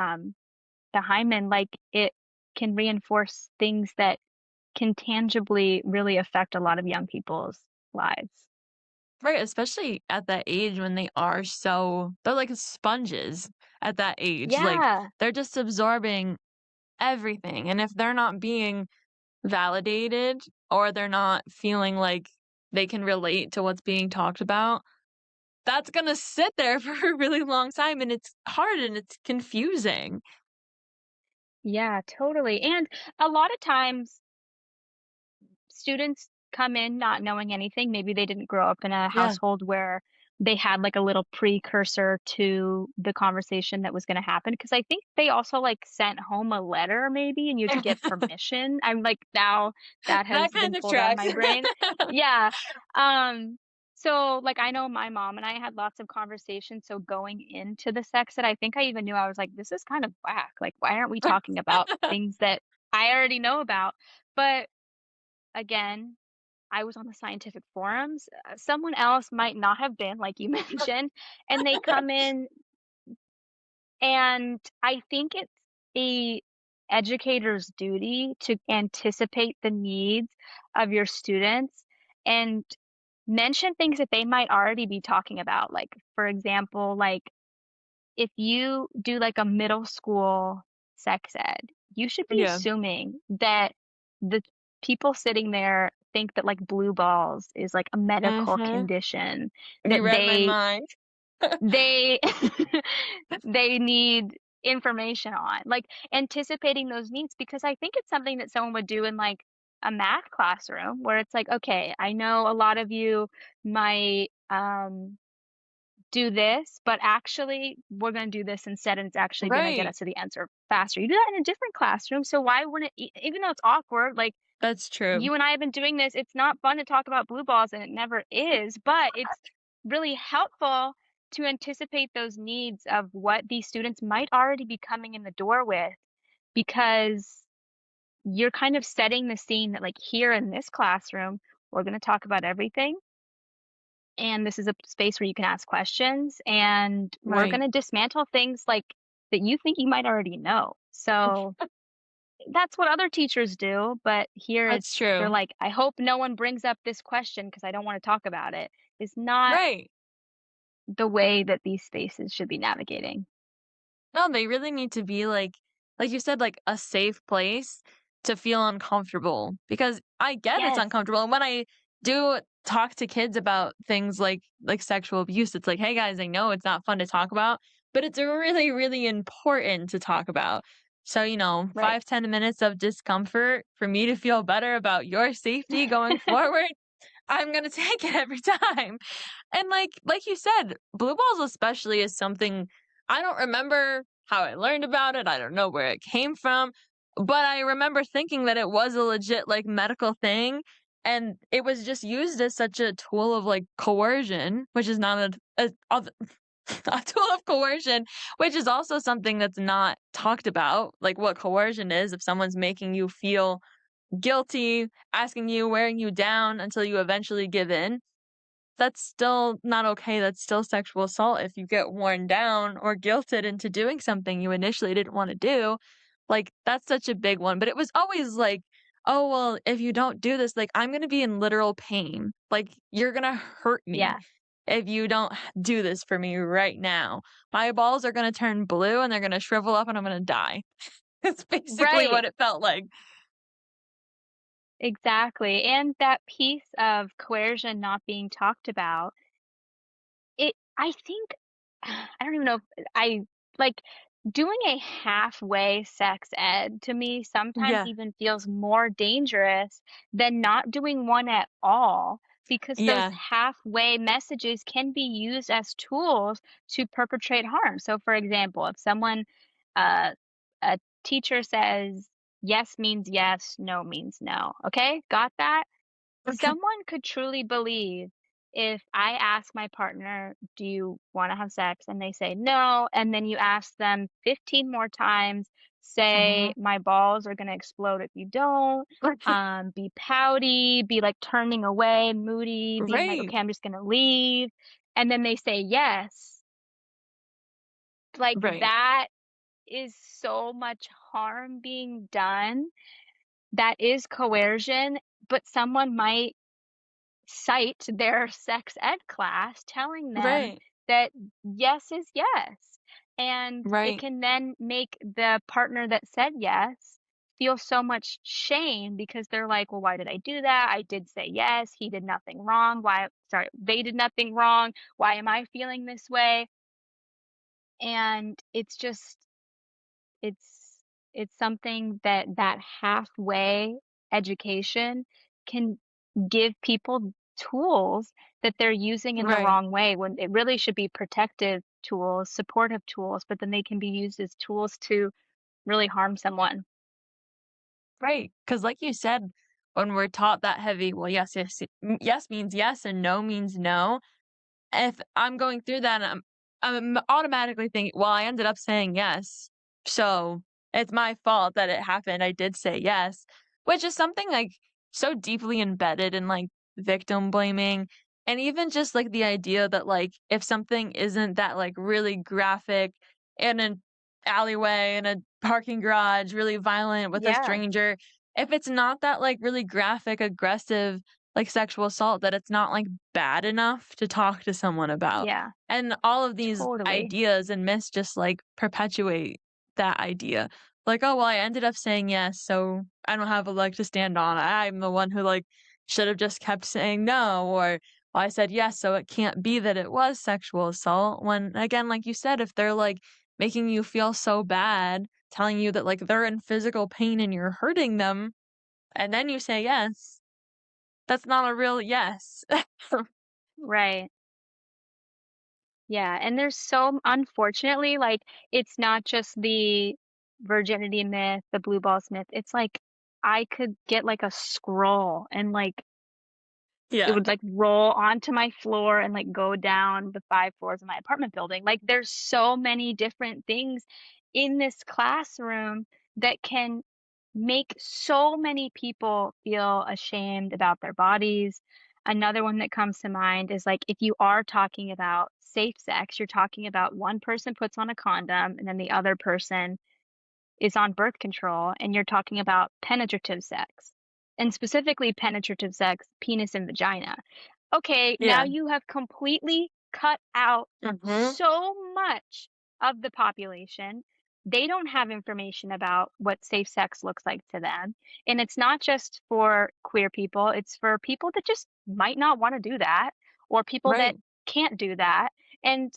Speaker 2: the hymen. Like it can reinforce things that can tangibly really affect a lot of young people's lives.
Speaker 1: Right, especially at that age when they're like sponges at that age, like,
Speaker 2: Yeah.
Speaker 1: they're just absorbing everything, and if they're not being validated or they're not feeling like they can relate to what's being talked about, that's gonna sit there for a really long time, and it's hard and it's confusing.
Speaker 2: Yeah, totally. And a lot of times students come in not knowing anything. Maybe they didn't grow up in a
Speaker 1: Yeah.
Speaker 2: household where they had like a little precursor to the conversation that was going to happen. Cause I think they also like sent home a letter maybe and you had to get permission. I'm like, now that
Speaker 1: That
Speaker 2: has been
Speaker 1: kind of
Speaker 2: pulled out of
Speaker 1: tracks.
Speaker 2: my brain. Yeah. Um, so like I know my mom and I had lots of conversations. So going into the sex ed, I think I even knew I was like, this is kind of whack. Like, why aren't we talking about things that I already know about? But again, I was on the scientific forums. Someone else might not have been, like you mentioned, and they come in, and I think it's a educator's duty to anticipate the needs of your students and mention things that they might already be talking about. Like, for example, like if you do like a middle school sex ed, you should be
Speaker 1: Yeah.
Speaker 2: assuming that the people sitting there think that like blue balls is like a medical
Speaker 1: Mhm.
Speaker 2: condition that
Speaker 1: You read my mind.
Speaker 2: they they need information on. Like anticipating those needs because I think it's something that someone would do in like a math classroom where it's like, okay, I know a lot of you might do this, but actually we're going to do this instead, and it's actually going to get
Speaker 1: Right.
Speaker 2: us to the answer faster. You do that in a different classroom, so why wouldn't even though it's awkward, like
Speaker 1: That's true.
Speaker 2: you and I have been doing this, it's not fun to talk about blue balls and it never is, but it's really helpful to anticipate those needs of what these students might already be coming in the door with because you're kind of setting the scene that like here in this classroom, we're going to talk about everything and this is a space where you can ask questions and we're going
Speaker 1: Right.
Speaker 2: to dismantle things like that you think you might already know. So that's what other teachers do, but here
Speaker 1: That's
Speaker 2: it's they're
Speaker 1: true.
Speaker 2: like, I hope no one brings up this question because I don't want to talk about it. Is not
Speaker 1: Right.
Speaker 2: the way that these spaces should be navigating.
Speaker 1: No, they really need to be like you said, like a safe place to feel uncomfortable because I get it's
Speaker 2: Yes.
Speaker 1: uncomfortable. And when I do talk to kids about things like sexual abuse, it's like, hey guys, I know it's not fun to talk about, but it's really, really important to talk about. So,
Speaker 2: Right.
Speaker 1: 5-10 minutes of discomfort for me to feel better about your safety going forward, I'm gonna take it every time. And like you said, blue balls especially is something I don't remember how I learned about it. I don't know where it came from. But I remember thinking that it was a legit like medical thing. And it was just used as such a tool of like coercion, which is not a tool of coercion, which is also something that's not talked about, like what coercion is if someone's making you feel guilty, asking you, wearing you down until you eventually give in. That's still not okay. That's still sexual assault if you get worn down or guilted into doing something you initially didn't want to do. Like, that's such a big one. But it was always like, oh, well, if you don't do this, like, I'm going to be in literal pain. Like, you're going to hurt me
Speaker 2: Yeah.
Speaker 1: if you don't do this for me right now. My balls are going to turn blue and they're going to shrivel up and I'm going to die. It's basically
Speaker 2: Right.
Speaker 1: what it felt like.
Speaker 2: Exactly. And that piece of coercion not being talked about, I think I don't even know if I like doing a halfway sex ed to me sometimes
Speaker 1: Yeah.
Speaker 2: even feels more dangerous than not doing one at all because those
Speaker 1: Yeah.
Speaker 2: halfway messages can be used as tools to perpetrate harm. So for example, if someone uh a teacher says yes means yes, no means no. Okay? Got that?
Speaker 1: Okay.
Speaker 2: Someone could truly believe if I ask my partner, "Do you wanna have sex?" and they say, "No," and then you ask them 15 more times, say,
Speaker 1: Mhm.
Speaker 2: "My balls are gonna explode if you don't," be pouty, be, like, turning away, moody, being like,
Speaker 1: Right.
Speaker 2: "Okay, I'm just gonna leave," and then they say yes, like,
Speaker 1: Right.
Speaker 2: that is so much harm being done. That is coercion, but someone might cite their sex ed class telling them
Speaker 1: Right.
Speaker 2: that yes is yes. And it
Speaker 1: Right.
Speaker 2: can then make the partner that said yes feel so much shame because they're like, well, why did I do that? I did say yes. He did nothing wrong. Why? Sorry, they did nothing wrong. Why am I feeling this way? And it's just, it's it's something that halfway education can give people tools that they're using in the
Speaker 1: Right.
Speaker 2: wrong way when it really should be protective tools, supportive tools, but then they can be used as tools to really harm someone.
Speaker 1: Right. Because, like you said, when we're taught that heavy, well, yes, yes, yes means yes, and no means no. If I'm going through that, I'm automatically thinking, well, I ended up saying yes. So it's my fault that it happened. I did say yes, which is something like so deeply embedded in like victim blaming. And even just like the idea that like if something isn't that like really graphic in an alleyway, in a parking garage, really violent with a
Speaker 2: Yeah.
Speaker 1: stranger, if it's not that like really graphic, aggressive, like sexual assault, that it's not like bad enough to talk to someone about.
Speaker 2: Yeah.
Speaker 1: And all of these
Speaker 2: Totally.
Speaker 1: ideas and myths just like perpetuate that idea. Like, oh, well, I ended up saying yes, so I don't have a leg to stand on. I'm the one who like should have just kept saying no, or well, I said yes, so it can't be that it was sexual assault. When again, like you said, if they're like making you feel so bad, telling you that like they're in physical pain and you're hurting them, and then you say yes, that's not a real yes.
Speaker 2: Right. Yeah, and there's so unfortunately, like, it's not just the virginity myth, the blue balls myth, it's like, I could get, like, a scroll and, like, it
Speaker 1: Yeah.
Speaker 2: would, like, roll onto my floor and, like, go down the 5 floors of my apartment building. Like, there's so many different things in this classroom that can make so many people feel ashamed about their bodies. Another one that comes to mind is, like, if you are talking about safe sex, you're talking about one person puts on a condom and then the other person is on birth control and you're talking about penetrative sex, and specifically penetrative sex, penis and vagina. Okay, now
Speaker 1: Yeah.
Speaker 2: you have completely cut out
Speaker 1: Mhm.
Speaker 2: so much of the population. They don't have information about what safe sex looks like to them. And it's not just for queer people, it's for people that just might not want to do that or people that
Speaker 1: Right.
Speaker 2: can't do that. And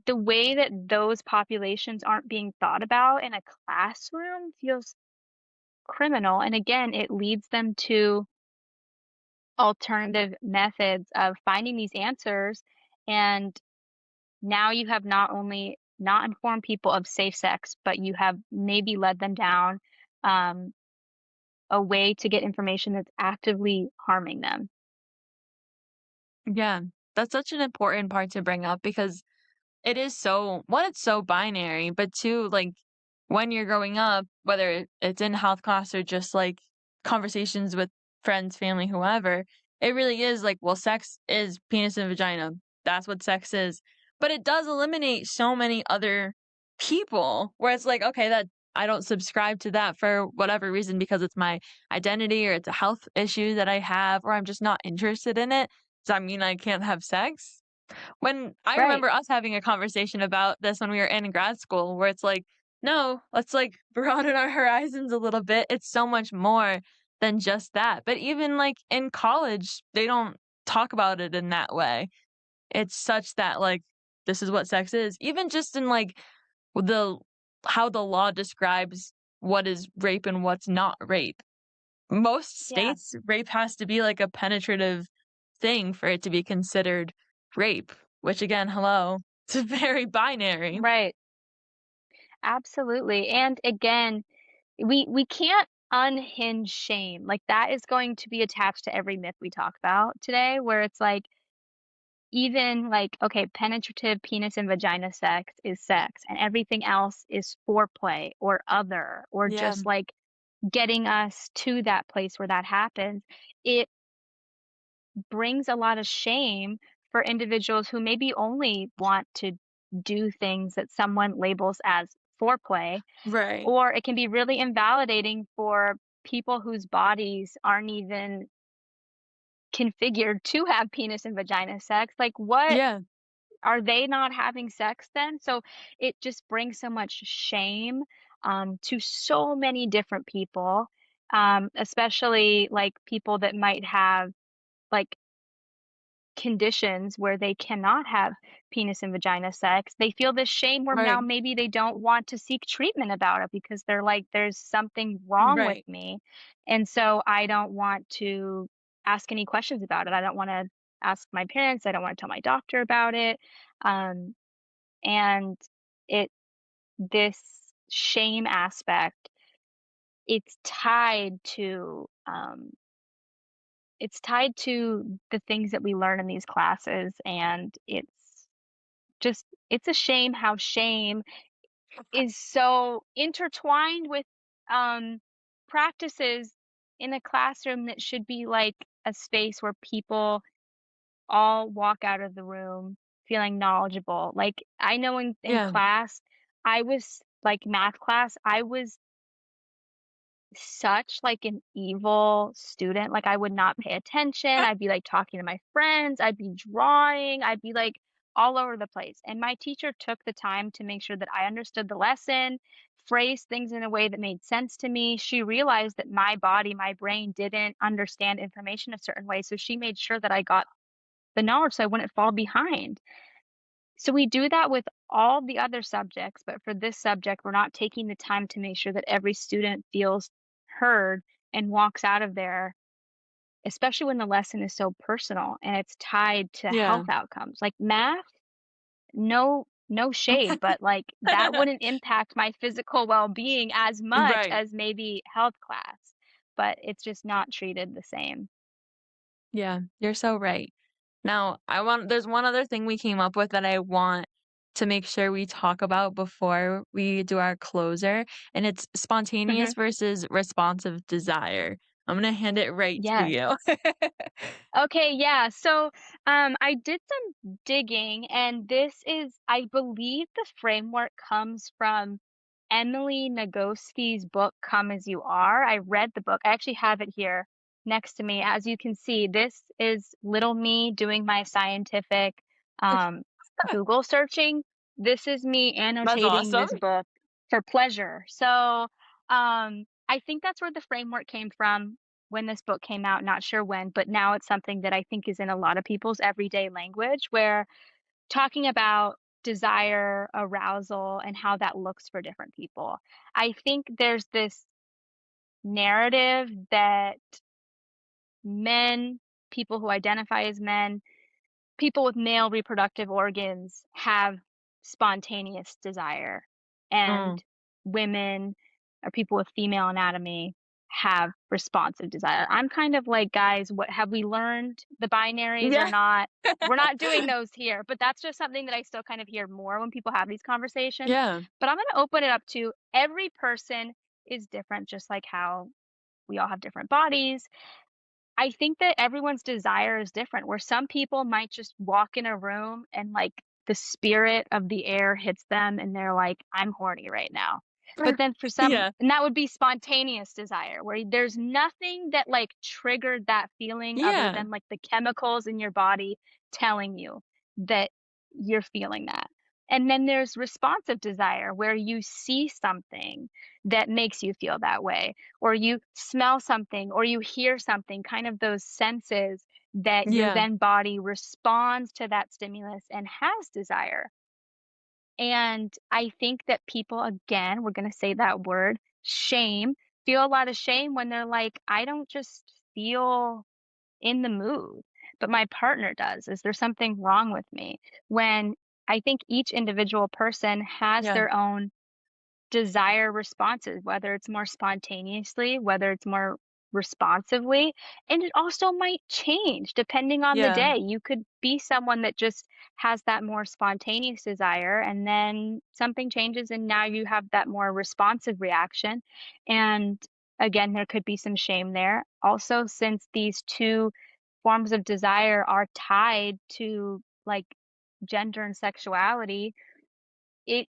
Speaker 2: the way that those populations aren't being thought about in a classroom feels criminal. And again, it leads them to alternative methods of finding these answers. And now you have not only not inform people of safe sex, but you have maybe led them down um, a way to get information that's actively harming them.
Speaker 1: Yeah, that's such an important part to bring up because it is so one, it's so binary, but two, like, when you're growing up, whether it's in health class or just, like, conversations with friends, family, whoever, it really is like, well, sex is penis and vagina. That's what sex is. But it does eliminate so many other people where it's like, okay, that I don't subscribe to that for whatever reason because it's my identity or it's a health issue that I have, or I'm just not interested in it. Does that mean I can't have sex? When I
Speaker 2: Right.
Speaker 1: remember us having a conversation about this when we were in grad school where it's like, "No, let's, like, broaden our horizons a little bit. It's so much more than just that." But even, like, in college, they don't talk about it in that way. It's such that, like, this is what sex is. Even just in, like, the how the law describes what is rape and what's not rape. Most
Speaker 2: Yeah.
Speaker 1: states, rape has to be, like, a penetrative thing for it to be considered rape, which again, hello, it's very binary.
Speaker 2: Right. Absolutely. And again, we can't unhinge shame. Like that is going to be attached to every myth we talk about today, where it's like even like, okay, penetrative penis and vagina sex is sex, and everything else is foreplay or other, or
Speaker 1: Yeah,
Speaker 2: just like getting us to that place where that happens. It brings a lot of shame for individuals who maybe only want to do things that someone labels as foreplay,
Speaker 1: right.
Speaker 2: or it can be really invalidating for people whose bodies aren't even configured to have penis and vagina sex. Like, what
Speaker 1: Yeah,
Speaker 2: are they not having sex then? So it just brings so much shame to so many different people, especially like people that might have like conditions where they cannot have penis and vagina sex. They feel this shame where now
Speaker 1: right,
Speaker 2: maybe they don't want to seek treatment about it because they're like, there's something wrong with
Speaker 1: right.
Speaker 2: me. And so I don't want to ask any questions about it. I don't want to ask my parents. I don't want to tell my doctor about it. Um, and it, this shame aspect, it's tied to, it's tied to the things that we learn in these classes, and it's a shame how shame is so intertwined with, um, practices in a classroom that should be like a space where people all walk out of the room feeling knowledgeable. Like, I know in
Speaker 1: Yeah,
Speaker 2: class, I was like math class, I was such like an evil student. Like I would not pay attention. I'd be like talking to my friends. I'd be drawing. I'd be like all over the place. And my teacher took the time to make sure that I understood the lesson, phrased things in a way that made sense to me. She realized that my body, my brain didn't understand information a certain way. So she made sure that I got the knowledge so I wouldn't fall behind. So we do that with all the other subjects, but for this subject, we're not taking the time to make sure that every student feels heard and walks out of there, especially when the lesson is so personal and it's tied to
Speaker 1: yeah.
Speaker 2: health outcomes. Like math, no shade, but like that wouldn't impact my physical well-being as much
Speaker 1: Right.
Speaker 2: as maybe health class, but it's just not treated the same.
Speaker 1: Yeah, you're so right. Now, there's one other thing we came up with that I want to make sure we talk about before we do our closer, and it's
Speaker 2: Mhm.
Speaker 1: spontaneous versus responsive desire. I'm gonna hand it right to
Speaker 2: Yes.
Speaker 1: you.
Speaker 2: Okay, yeah. So, I did some digging, and this is, I believe, the framework comes from Emily Nagoski's book, Come As You Are. I read the book. I actually have it here next to me. As you can see, this is little me doing my scientific um, Google searching. This is me
Speaker 1: That's
Speaker 2: annotating
Speaker 1: awesome.
Speaker 2: this book for pleasure. So, I think that's where the framework came from when this book came out, not sure when, but now it's something that I think is in a lot of people's everyday language where talking about desire, arousal, and how that looks for different people. I think there's this narrative that men, people who identify as men, people with male reproductive organs have spontaneous desire, and
Speaker 1: Mm.
Speaker 2: women or people with female anatomy have responsive desire. I'm kind of like, guys, what have we learned? The binaries are
Speaker 1: Yeah.
Speaker 2: not, we're not doing those here. But that's just something that I still kind of hear more when people have these conversations.
Speaker 1: Yeah.
Speaker 2: But I'm going to open it up to every person is different, just like how we all have different bodies. I think that everyone's desire is different, where some people might just walk in a room and, like, the spirit of the air hits them and they're like, "I'm horny right now." But then for some
Speaker 1: Yeah.
Speaker 2: and that would be spontaneous desire, where there's nothing that, like, triggered that feeling other
Speaker 1: Yeah.
Speaker 2: than, like, the chemicals in your body telling you that you're feeling that. And then there's responsive desire, where you see something that makes you feel that way, or you smell something or you hear something, kind of those senses that your
Speaker 1: Yeah.
Speaker 2: then body responds to that stimulus and has desire. And I think that people, again, we're going to say that word, shame, feel a lot of shame when they're like, I don't just feel in the mood, but my partner does. Is there something wrong with me? When I think each individual person has
Speaker 1: Yeah.
Speaker 2: their own desire responses, whether it's more spontaneously, whether it's more responsively, and it also might change depending on the
Speaker 1: Yeah.
Speaker 2: day. You could be someone that just has that more spontaneous desire, and then something changes, and now you have that more responsive reaction. And again, there could be some shame there. Also, since these two forms of desire are tied to like gender and sexuality, it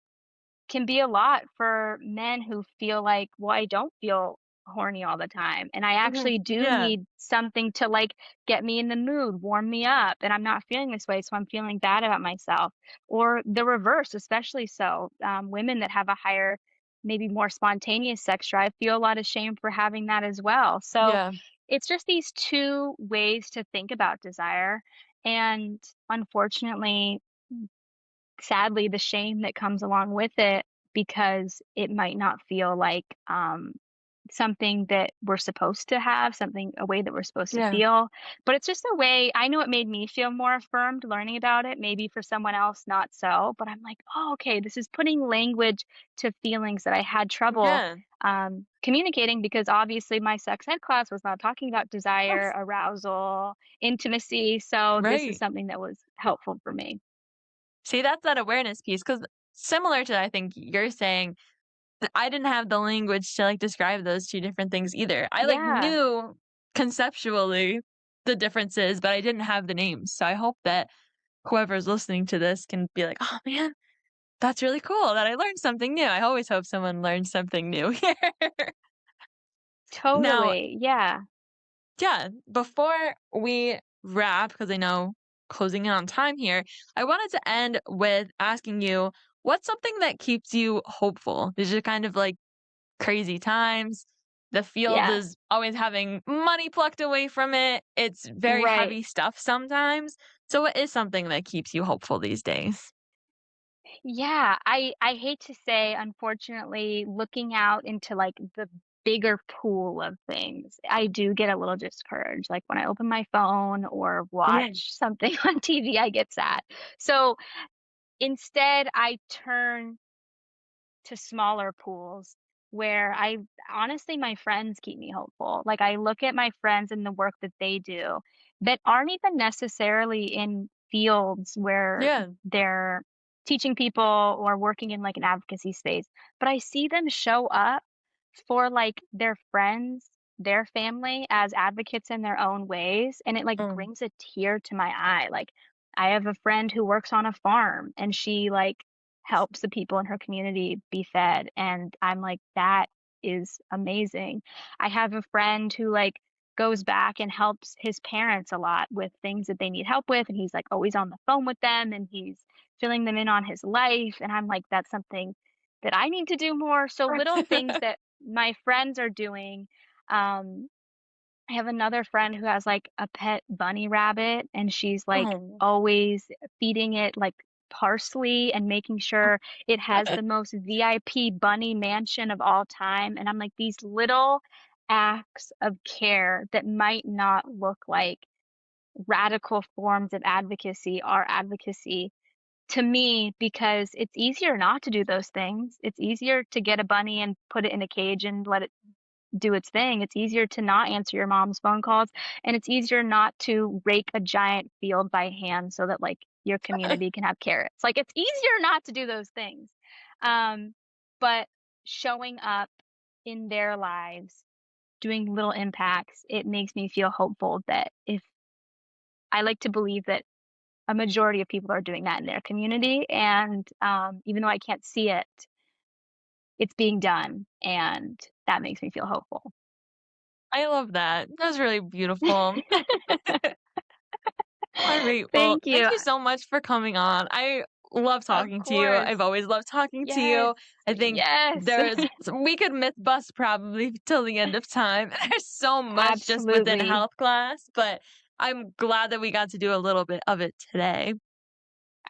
Speaker 2: can be a lot for men who feel like, "Well, I don't feel horny all the time, and I
Speaker 1: Mhm.
Speaker 2: actually do
Speaker 1: Yeah.
Speaker 2: need something to, like, get me in the mood, warm me up, and I'm not feeling this way, so I'm feeling bad about myself." Or the reverse, especially so, women that have a higher, maybe more spontaneous sex drive feel a lot of shame for having that as well. So,
Speaker 1: Yeah.
Speaker 2: it's just these 2 ways to think about desire, and unfortunately, sadly, the shame that comes along with it, because it might not feel like, something that we're supposed to have, something a way that we're supposed to
Speaker 1: Yeah.
Speaker 2: feel, but it's just a way. I know it made me feel more affirmed learning about it, maybe for someone else, not so, but I'm like, "Oh, okay, this is putting language to feelings that I had trouble,
Speaker 1: Yeah.
Speaker 2: communicating," because obviously my sex ed class was not talking about desire, arousal, intimacy, so this is
Speaker 1: Right.
Speaker 2: something that was helpful for me.
Speaker 1: See, that's that awareness piece, because similar to I think you're saying, I didn't have the language to, like, describe those 2 different things either. I, like,
Speaker 2: Yeah.
Speaker 1: knew conceptually the differences, but I didn't have the names. So I hope that whoever's listening to this can be like, "Oh, man, that's really cool that I learned something new." I always hope someone learns something new here. Now,
Speaker 2: Totally, yeah,
Speaker 1: yeah, before we wrap, because I know closing in on time here, I wanted to end with asking you, what's something that keeps you hopeful? These are kind of like crazy times. The field
Speaker 2: yeah,
Speaker 1: is always having money plucked away from it. It's very
Speaker 2: right.
Speaker 1: heavy stuff sometimes. So, what is something that keeps you hopeful these days?
Speaker 2: Yeah, I hate to say, unfortunately, looking out into, like, the bigger pool of things, I do get a little discouraged, like, when I open my phone or
Speaker 1: Yeah.
Speaker 2: watch something on TV, I get sad. So, instead, I turn to smaller pools where I honestly, my friends keep me hopeful. Like, I look at my friends and the work that they do that aren't even necessarily in fields where
Speaker 1: Yeah.
Speaker 2: they're teaching people or working in like an advocacy space, but I see them show up for like their friends, their family as advocates in their own ways. And it like
Speaker 1: Mm.
Speaker 2: brings a tear to my eye. Like, I have a friend who works on a farm and she like helps the people in her community be fed, and I'm like, "That is amazing." I have a friend who, like, goes back and helps his parents a lot with things that they need help with, and he's, like, always on the phone with them, and he's filling them in on his life, and I'm like, "That's something that I need to do more." So little things that my friends are doing, um, I have another friend who has, like, a pet bunny rabbit, and she's, like,
Speaker 1: Oh.
Speaker 2: always feeding it, like, parsley and making sure it has the most VIP bunny mansion of all time, and I'm like, these little acts of care that might not look like radical forms of advocacy are advocacy to me because it's easier not to do those things. It's easier to get a bunny and put it in a cage and let it do its thing. It's easier to not answer your mom's phone calls, and it's easier not to rake a giant field by hand so that, like, your community can have carrots. Like, it's easier not to do those things. Um, but showing up in their lives, doing little impacts, it makes me feel hopeful that if I like to believe that a majority of people are doing that in their community, and, even though I can't see it, it's being done, and that makes me feel hopeful.
Speaker 1: I love that. That was really beautiful. Alright, well,
Speaker 2: Thank
Speaker 1: thank
Speaker 2: you.
Speaker 1: you so much for coming on. I love
Speaker 2: Of
Speaker 1: talking to you.
Speaker 2: course.
Speaker 1: I've always loved talking to
Speaker 2: Yes.
Speaker 1: you. I think
Speaker 2: Yes.
Speaker 1: we could myth bust probably till the end of time. There's so much just within
Speaker 2: Absolutely.
Speaker 1: health class, but I'm glad that we got to do a little bit of it today.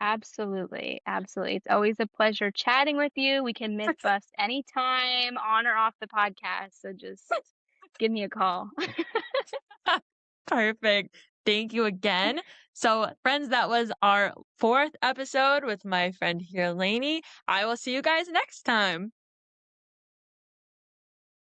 Speaker 2: Absolutely. Absolutely. It's always a pleasure chatting with you. We can myth bust anytime on or off the podcast, so just give me a call.
Speaker 1: Perfect. Thank you again. So, friends, that was our fourth episode with my friend here, Lainey. I will see you guys next time.